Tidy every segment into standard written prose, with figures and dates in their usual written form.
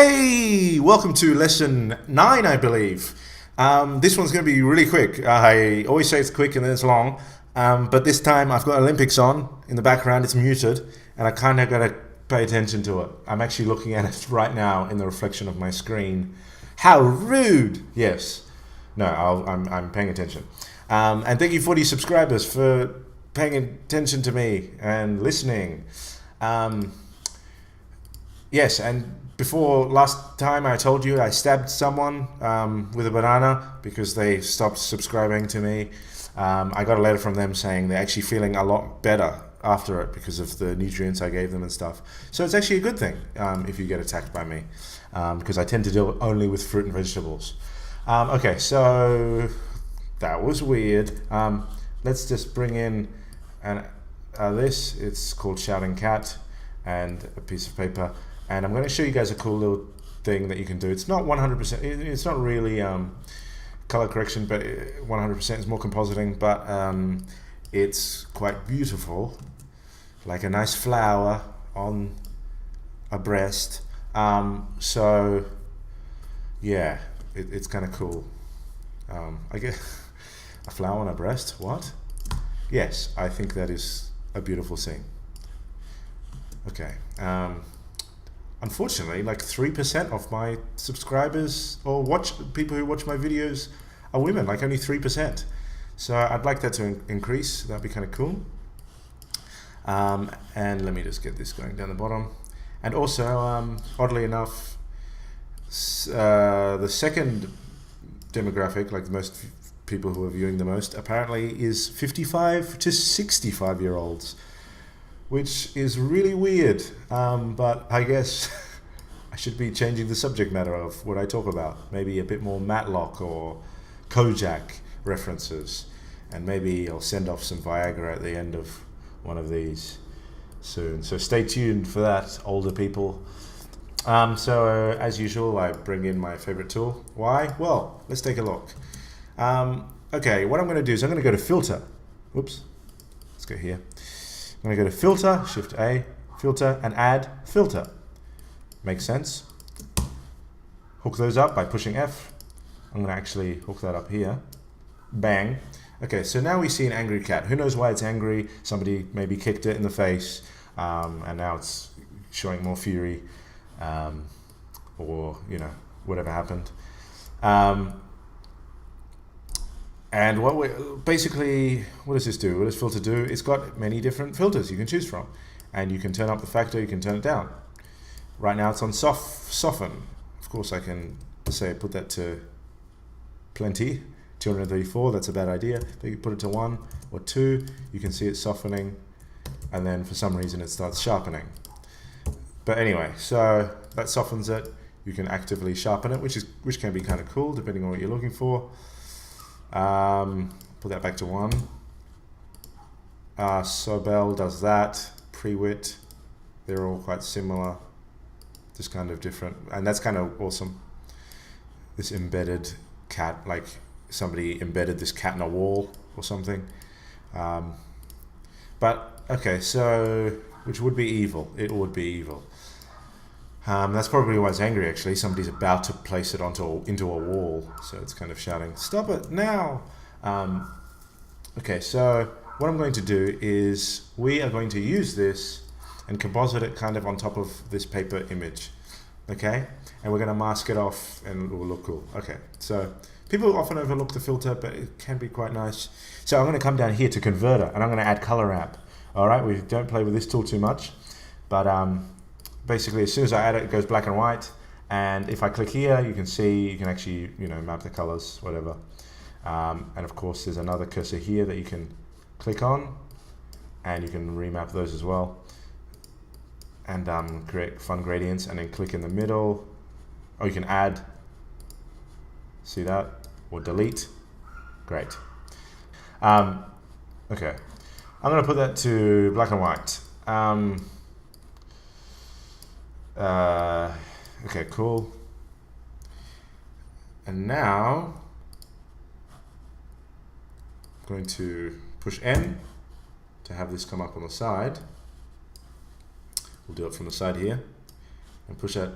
Hey, welcome to lesson 9, I believe. This one's going to be really quick. I always say it's quick and then it's long, but this time I've got Olympics on in the background. It's muted, and I kind of got to pay attention to it. I'm actually looking at it right now in the reflection of my screen. How rude! Yes, no, I'm paying attention. And thank you for these subscribers for paying attention to me and listening. Yes, and before last time I told you I stabbed someone with a banana because they stopped subscribing to me. I got a letter from them saying they're actually feeling a lot better after it because of the nutrients I gave them and stuff. So it's actually a good thing if you get attacked by me because I tend to deal only with fruit and vegetables. Okay, so that was weird. Let's just bring in this. It's called Shouting Cat, and a piece of paper. And I'm going to show you guys a cool little thing that you can do. It's not 100%, it's not really color correction, but 100% is more compositing, but it's quite beautiful, like a nice flower on a breast. So yeah, it's kind of cool. I guess a flower on a breast, what? Yes, I think that is a beautiful thing. Okay. Unfortunately, like 3% of my subscribers or people who watch my videos are women, like only 3%. So I'd like that to increase. That'd be kind of cool. And let me just get this going down the bottom. And also, oddly enough, the second demographic, like the most people who are viewing the most, apparently is 55 to 65-year-olds. Which is really weird, but I guess I should be changing the subject matter of what I talk about. Maybe a bit more Matlock or Kojak references, and maybe I'll send off some Viagra at the end of one of these soon. So stay tuned for that, older people. So as usual, I bring in my favorite tool. Why? Well, let's take a look. Okay, what I'm going to do is I'm going to go to Filter. Whoops, let's go here. I'm going to go to Filter, Shift A, Filter, and Add Filter. Makes sense. Hook those up by pushing F. I'm going to actually hook that up here. Bang. Okay, so now we see an angry cat. Who knows why it's angry? Somebody maybe kicked it in the face, and now it's showing more fury, or, you know, whatever happened. And basically, what does this do? What does filter do? It's got many different filters you can choose from. And you can turn up the factor, you can turn it down. Right now it's on soften. Of course I can say put that to plenty, 234, that's a bad idea. But you put it to 1 or 2, you can see it softening, and then for some reason it starts sharpening. But anyway, so that softens it. You can actively sharpen it, which can be kind of cool depending on what you're looking for. Put that back to 1. Sobel does that. Prewit, they're all quite similar, just kind of different, and that's kind of awesome. This embedded cat, like somebody embedded this cat in a wall or something. But okay, so which would be evil? It would be evil. That's probably why it's angry, actually. Somebody's about to place it into a wall, so it's kind of shouting, "Stop it now!" Okay, so what I'm going to do is we are going to use this and composite it kind of on top of this paper image, okay? And we're going to mask it off and it will look cool. Okay, so people often overlook the filter, but it can be quite nice. So I'm going to come down here to Converter, and I'm going to add Color Ramp. All right, we don't play with this tool too much, but basically, as soon as I add it, it goes black and white. And if I click here, you can see, you can actually, you know, map the colors, whatever. And of course, there's another cursor here that you can click on, and you can remap those as well. And create fun gradients, and then click in the middle. Or you can add, see that? Or delete. Great. Okay, I'm gonna put that to black and white. Okay, cool. And now I'm going to push N to have this come up on the side. We'll do it from the side here and push that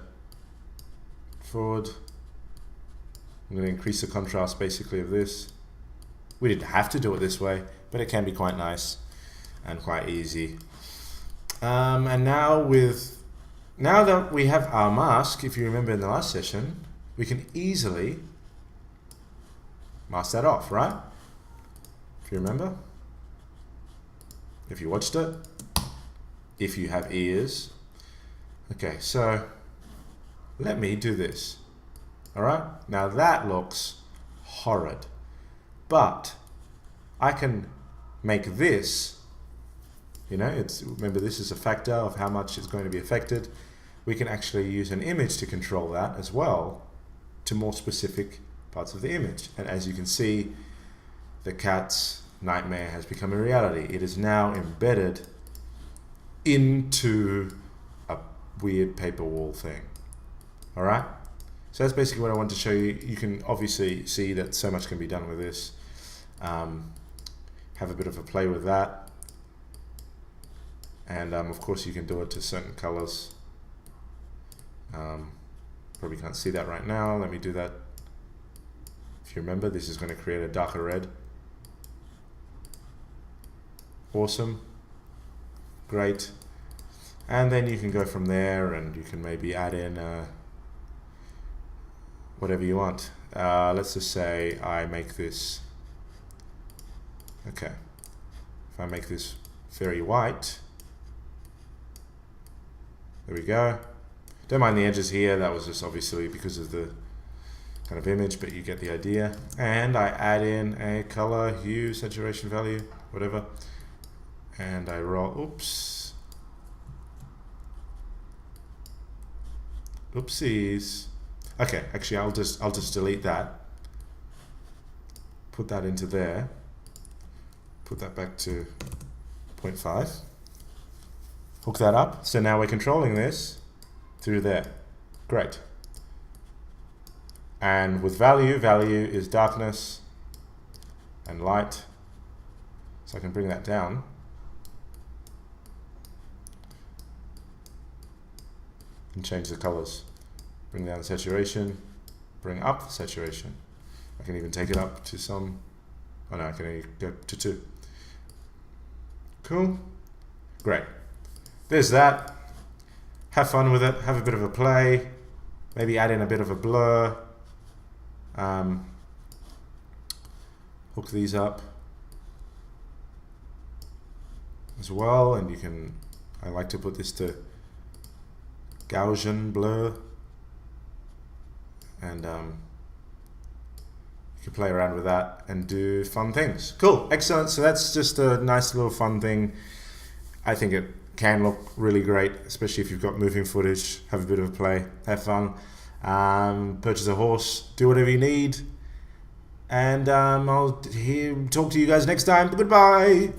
forward. I'm going to increase the contrast basically of this. We didn't have to do it this way, but it can be quite nice and quite easy. And now that we have our mask, if you remember in the last session, we can easily mask that off, right? If you remember, if you watched it, if you have ears. Okay, so let me do this. All right, now that looks horrid, but I can make this, you know, remember this is a factor of how much is going to be affected. We can actually use an image to control that as well to more specific parts of the image. And as you can see, the cat's nightmare has become a reality. It is now embedded into a weird paper wall thing. All right, so that's basically what I want to show you. You can obviously see that so much can be done with this. Have a bit of a play with that, and of course you can do it to certain colors. Probably can't see that right now. Let me do that. If you remember, this is going to create a darker red. Awesome, great. And then you can go from there, and you can maybe add in whatever you want. Let's just say I make this, okay, if I make this very white, there we go. Don't mind the edges here, that was just obviously because of the kind of image, but you get the idea. And I add in a color, hue, saturation value, whatever, and I roll, oops, oopsies. Okay, actually I'll just delete that, put that into there, put that back to 0.5, hook that up. So now we're controlling this through there. Great. And with value is darkness and light. So I can bring that down. And change the colors. Bring down the saturation, bring up the saturation. I can even take it up to some, oh no, I can only go to 2. Cool, great. There's that. Have fun with it, have a bit of a play, maybe add in a bit of a blur. Hook these up as well, and you can, I like to put this to Gaussian blur. And you can play around with that and do fun things. Cool, excellent. So that's just a nice little fun thing. I think it can look really great, especially if you've got moving footage. Have a bit of a play, have fun. Purchase a horse, do whatever you need. And I'll talk to you guys next time. Goodbye.